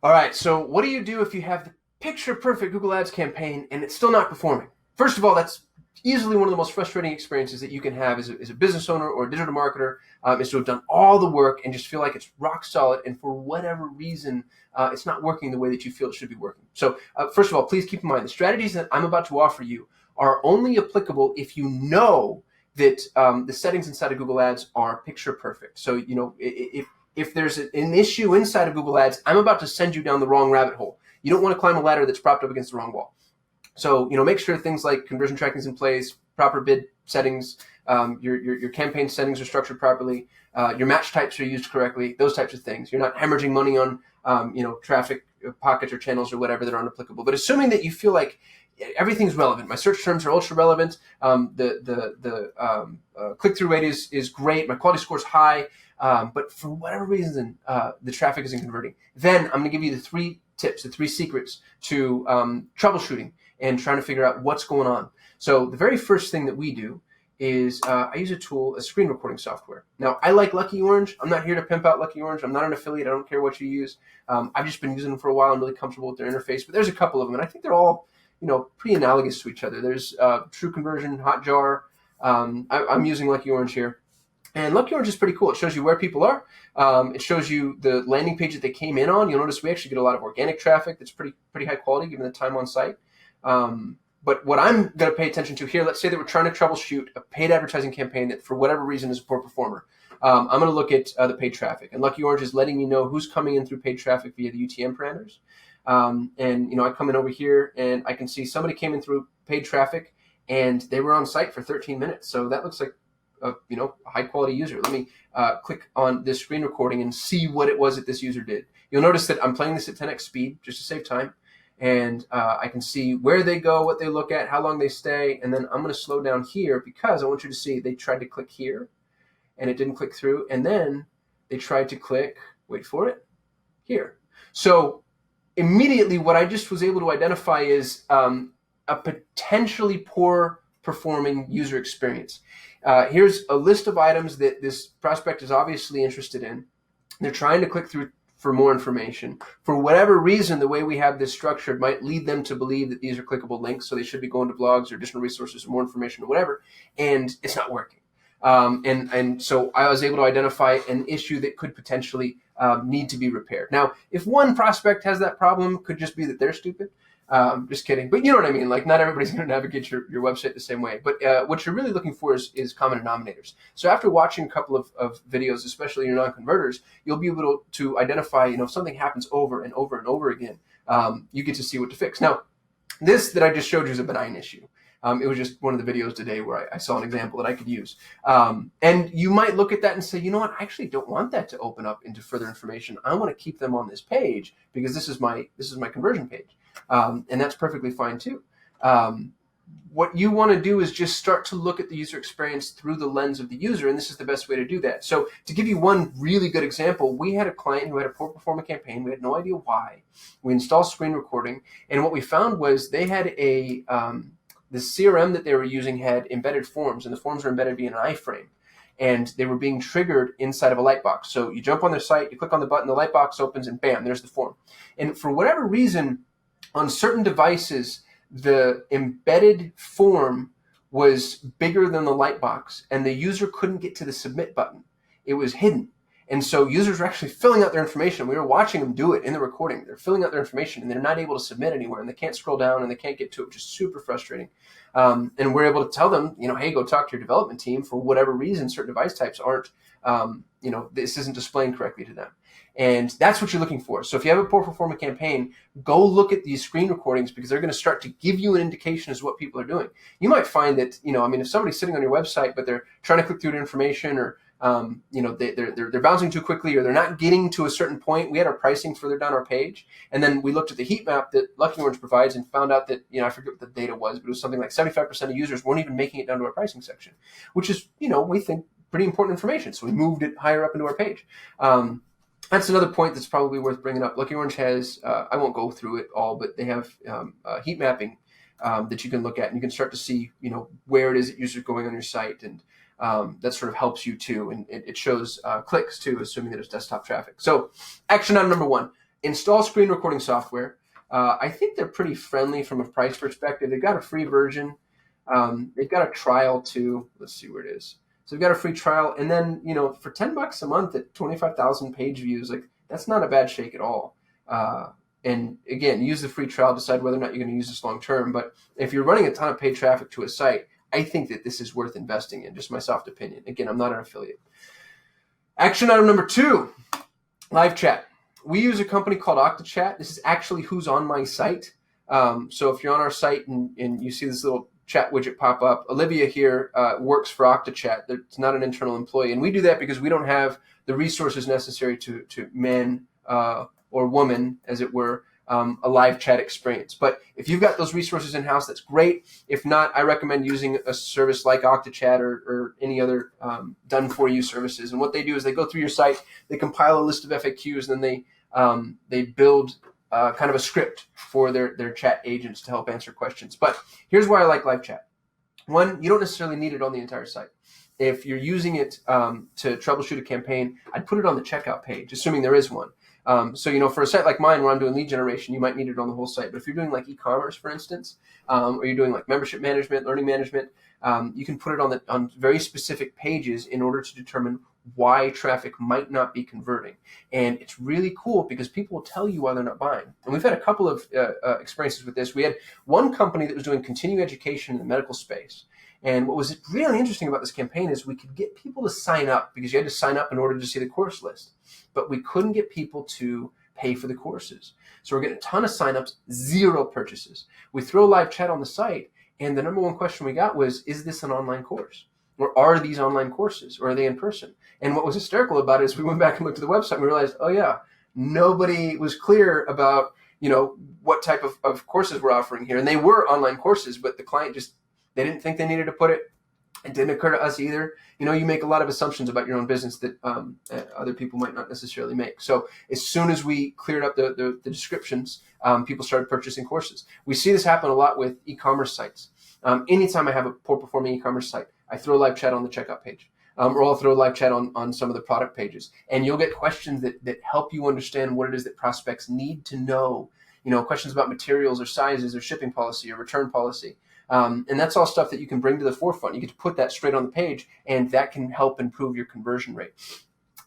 All right, so what do you do if you have the picture perfect Google Ads campaign and it's still not performing? First of all, that's easily one of the most frustrating experiences that you can have as a business owner or a digital marketer, is to have done all the work and just feel like it's rock solid, and for whatever reason, it's not working the way that you feel it should be working. So first of all, please keep in mind the strategies that I'm about to offer you are only applicable if you know that the settings inside of Google Ads are picture perfect. So, if there's an issue inside of Google Ads, I'm about to send you down the wrong rabbit hole. You don't want to climb a ladder that's propped up against the wrong wall. So, make sure things like conversion tracking is in place, proper bid settings, your campaign settings are structured properly, your match types are used correctly, those types of things. You're not hemorrhaging money on, traffic pockets or channels or whatever that aren't applicable. But assuming that you feel like everything's relevant, my search terms are ultra relevant, the click-through rate is great, my quality score is high, but for whatever reason, the traffic isn't converting, then I'm going to give you the 3 tips, the 3 secrets to troubleshooting and trying to figure out what's going on. So the very first thing that we do is I use a tool, a screen recording software. Now, I like Lucky Orange. I'm not here to pimp out Lucky Orange. I'm not an affiliate. I don't care what you use. I've just been using them for a while. I'm really comfortable with their interface, but there's a couple of them, and I think they're all pretty analogous to each other. There's True Conversion, Hotjar. I'm using Lucky Orange here. And Lucky Orange is pretty cool. It shows you where people are. It shows you the landing page that they came in on. You'll notice we actually get a lot of organic traffic that's pretty high quality given the time on site. But what I'm going to pay attention to here, let's say that we're trying to troubleshoot a paid advertising campaign that for whatever reason is a poor performer. I'm going to look at the paid traffic. And Lucky Orange is letting me know who's coming in through paid traffic via the UTM parameters. And I come in over here and I can see somebody came in through paid traffic and they were on site for 13 minutes. So that looks like a high quality user. Let me click on this screen recording and see what it was that this user did. You'll notice that I'm playing this at 10x speed just to save time. And I can see where they go, what they look at, how long they stay. And then I'm going to slow down here because I want you to see they tried to click here and it didn't click through. And then they tried to click, wait for it, here. So immediately what I just was able to identify is a potentially poor performing user experience. Here's a list of items that this prospect is obviously interested in. They're trying to click through for more information. For whatever reason, the way we have this structured might lead them to believe that these are clickable links, so they should be going to blogs or additional resources or more information or whatever, and it's not working. And so I was able to identify an issue that could potentially need to be repaired. Now, if one prospect has that problem, it could just be that they're stupid. Just kidding. But you know what I mean? Like, not everybody's going to navigate your website the same way. But what you're really looking for is common denominators. So after watching a couple of videos, especially your non-converters, you'll be able to identify, if something happens over and over and over again, you get to see what to fix. Now, this that I just showed you is a benign issue. It was just one of the videos today where I saw an example that I could use. And you might look at that and say, you know what, I actually don't want that to open up into further information. I want to keep them on this page because this is my conversion page. And that's perfectly fine too. What you want to do is just start to look at the user experience through the lens of the user, and this is the best way to do that. So to give you one really good example, we had a client who had a poor performing campaign. We had no idea why. We installed screen recording, and what we found was they had the CRM that they were using had embedded forms, and the forms were embedded via an iframe, and they were being triggered inside of a light box. So you jump on their site, you click on the button, the light box opens, and bam, there's the form. And for whatever reason, on certain devices, the embedded form was bigger than the light box, and the user couldn't get to the submit button. It was hidden. And so users were actually filling out their information. We were watching them do it in the recording. They're filling out their information, and they're not able to submit anywhere, and they can't scroll down, and they can't get to it, which is super frustrating. And we're able to tell them, hey, go talk to your development team. For whatever reason, certain device types aren't, this isn't displaying correctly to them. And that's what you're looking for. So if you have a poor performing campaign, go look at these screen recordings because they're going to start to give you an indication as to what people are doing. You might find that, if somebody's sitting on your website, but they're trying to click through the information, or they're bouncing too quickly, or they're not getting to a certain point. We had our pricing further down our page, and then we looked at the heat map that Lucky Orange provides and found out that, I forget what the data was, but it was something like 75% of users weren't even making it down to our pricing section, which is, we think pretty important information. So we moved it higher up into our page. That's another point that's probably worth bringing up. Lucky Orange has, I won't go through it all, but they have heat mapping that you can look at, and you can start to see, where it is that users are going on your site, and that sort of helps you too. And it shows clicks too, assuming that it's desktop traffic. So action item number 1, install screen recording software. I think they're pretty friendly from a price perspective. They've got a free version. They've got a trial too. Let's see where it is. So we've got a free trial, and then for $10 a month at 25,000 page views, like that's not a bad shake at all. And again, use the free trial, decide whether or not you're going to use this long term. But if you're running a ton of paid traffic to a site, I think that this is worth investing in. Just my soft opinion. Again, I'm not an affiliate. Action item number 2, live chat. We use a company called OctaChat. This is actually who's on my site. So if you're on our site and you see this little chat widget pop up, Olivia here works for OctaChat. It's not an internal employee. And we do that because we don't have the resources necessary to man or woman, as it were, a live chat experience. But if you've got those resources in-house, that's great. If not, I recommend using a service like OctaChat or any other done-for-you services. And what they do is they go through your site, they compile a list of FAQs, and then they build kind of a script for their chat agents to help answer questions. But here's why I like live chat. One, you don't necessarily need it on the entire site. If you're using it to troubleshoot a campaign, I'd put it on the checkout page, assuming there is one. So, for a site like mine where I'm doing lead generation, you might need it on the whole site. But if you're doing like e-commerce, for instance, or you're doing like membership management, learning management, you can put it on very specific pages in order to determine why traffic might not be converting. And it's really cool because people will tell you why they're not buying. And we've had a couple of experiences with this. We had one company that was doing continuing education in the medical space. And what was really interesting about this campaign is we could get people to sign up because you had to sign up in order to see the course list. But we couldn't get people to pay for the courses. So we're getting a ton of signups, 0 purchases. We throw live chat on the site, and the number one question we got was, is this an online course? Or are these online courses? Or are they in person? And what was hysterical about it is we went back and looked at the website and we realized, oh yeah, nobody was clear about, what type of courses we're offering here. And they were online courses, but the client they didn't think they needed to put it. It didn't occur to us either. You make a lot of assumptions about your own business that other people might not necessarily make. So as soon as we cleared up the descriptions, people started purchasing courses. We see this happen a lot with e-commerce sites. Anytime I have a poor performing e-commerce site, I throw live chat on the checkout page. Or I'll throw live chat on some of the product pages. And you'll get questions that help you understand what it is that prospects need to know. Questions about materials or sizes or shipping policy or return policy. And that's all stuff that you can bring to the forefront. You get to put that straight on the page, and that can help improve your conversion rate.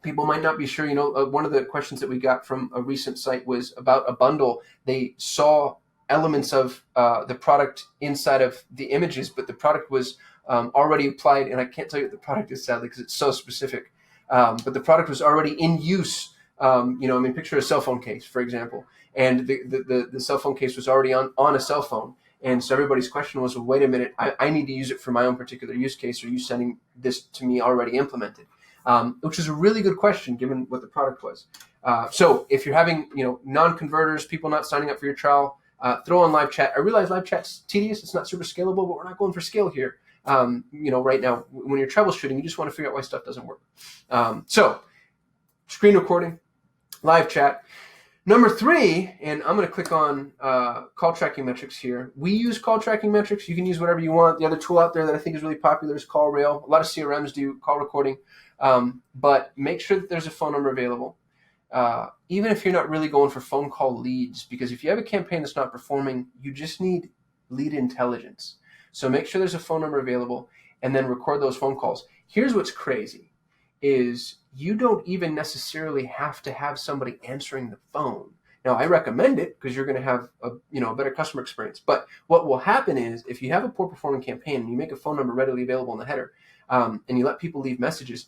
People might not be sure. One of the questions that we got from a recent site was about a bundle. They saw elements of the product inside of the images, but the product was already applied, and I can't tell you what the product is, sadly, because it's so specific. But the product was already in use. Picture a cell phone case, for example, and the cell phone case was already on a cell phone. And so everybody's question was, well, wait a minute, I need to use it for my own particular use case. Are you sending this to me already implemented? Which is a really good question given what the product was. So if you're having, non-converters, people not signing up for your trial, throw on live chat. I realize live chat's tedious. It's not super scalable, but we're not going for scale here. Right now, when you're troubleshooting, you just want to figure out why stuff doesn't work. So screen recording, live chat. Number 3, and I'm going to click on call tracking metrics here. We use call tracking metrics. You can use whatever you want. The other tool out there that I think is really popular is CallRail. A lot of CRMs do call recording, but make sure that there's a phone number available. Even if you're not really going for phone call leads, because if you have a campaign that's not performing, you just need lead intelligence. So make sure there's a phone number available and then record those phone calls. Here's what's crazy is you don't even necessarily have to have somebody answering the phone. Now, I recommend it because you're going to have a better customer experience. But what will happen is if you have a poor performing campaign and you make a phone number readily available in the header and you let people leave messages,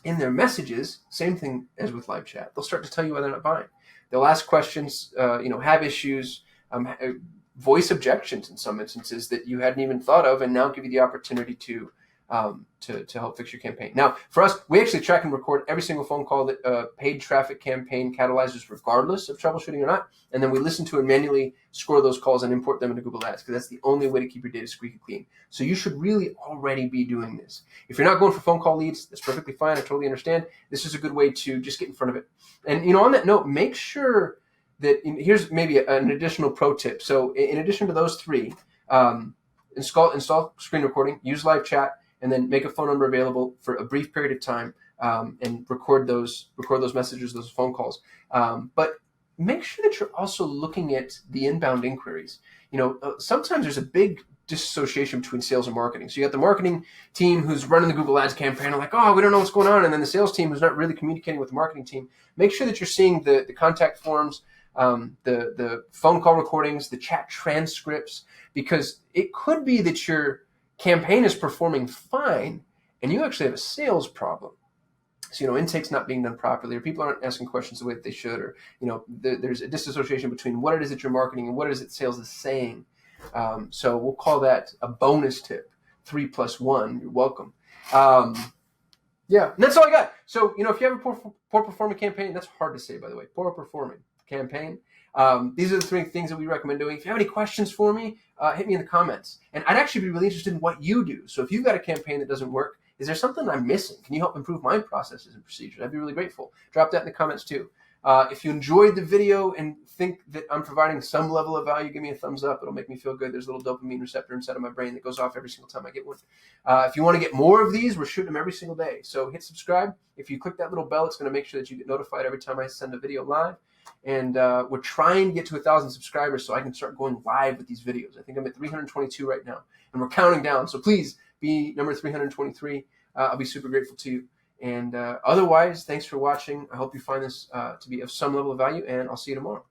in their messages, same thing as with live chat, they'll start to tell you why they're not buying. They'll ask questions, have issues, voice objections in some instances that you hadn't even thought of, and now give you the opportunity to help fix your campaign. Now, for us, we actually track and record every single phone call that a paid traffic campaign catalyzes, regardless of troubleshooting or not. And then we listen to and manually score those calls and import them into Google Ads, because that's the only way to keep your data squeaky clean. So you should really already be doing this. If you're not going for phone call leads, that's perfectly fine. I totally understand. This is a good way to just get in front of it. And on that note, make sure that here's maybe an additional pro tip. So in addition to those 3, install screen recording, use live chat, and then make a phone number available for a brief period of time and record those messages, those phone calls. But make sure that you're also looking at the inbound inquiries. Sometimes there's a big disassociation between sales and marketing. So you got the marketing team who's running the Google Ads campaign and like, oh, we don't know what's going on. And then the sales team who's not really communicating with the marketing team. Make sure that you're seeing the contact forms, the phone call recordings, the chat transcripts, because it could be that your campaign is performing fine and you actually have a sales problem. So, intake's not being done properly, or people aren't asking questions the way that they should, or, there's a disassociation between what it is that you're marketing and what it is that sales is saying. So we'll call that a bonus tip, 3+1. You're welcome. Yeah, and that's all I got. So, if you have a poor performing campaign, that's hard to say, by the way, poor performing campaign. These are the 3 things that we recommend doing. If you have any questions for me, hit me in the comments. And I'd actually be really interested in what you do. So if you've got a campaign that doesn't work, is there something I'm missing? Can you help improve my processes and procedures? I'd be really grateful. Drop that in the comments too. If you enjoyed the video and think that I'm providing some level of value, give me a thumbs up. It'll make me feel good. There's a little dopamine receptor inside of my brain that goes off every single time I get one. If you want to get more of these, we're shooting them every single day. So hit subscribe. If you click that little bell, it's going to make sure that you get notified every time I send a video live. And we're trying to get to 1,000 subscribers so I can start going live with these videos. I think I'm at 322 right now, and we're counting down. So please be number 323. I'll be super grateful to you. And otherwise, thanks for watching. I hope you find this to be of some level of value, and I'll see you tomorrow.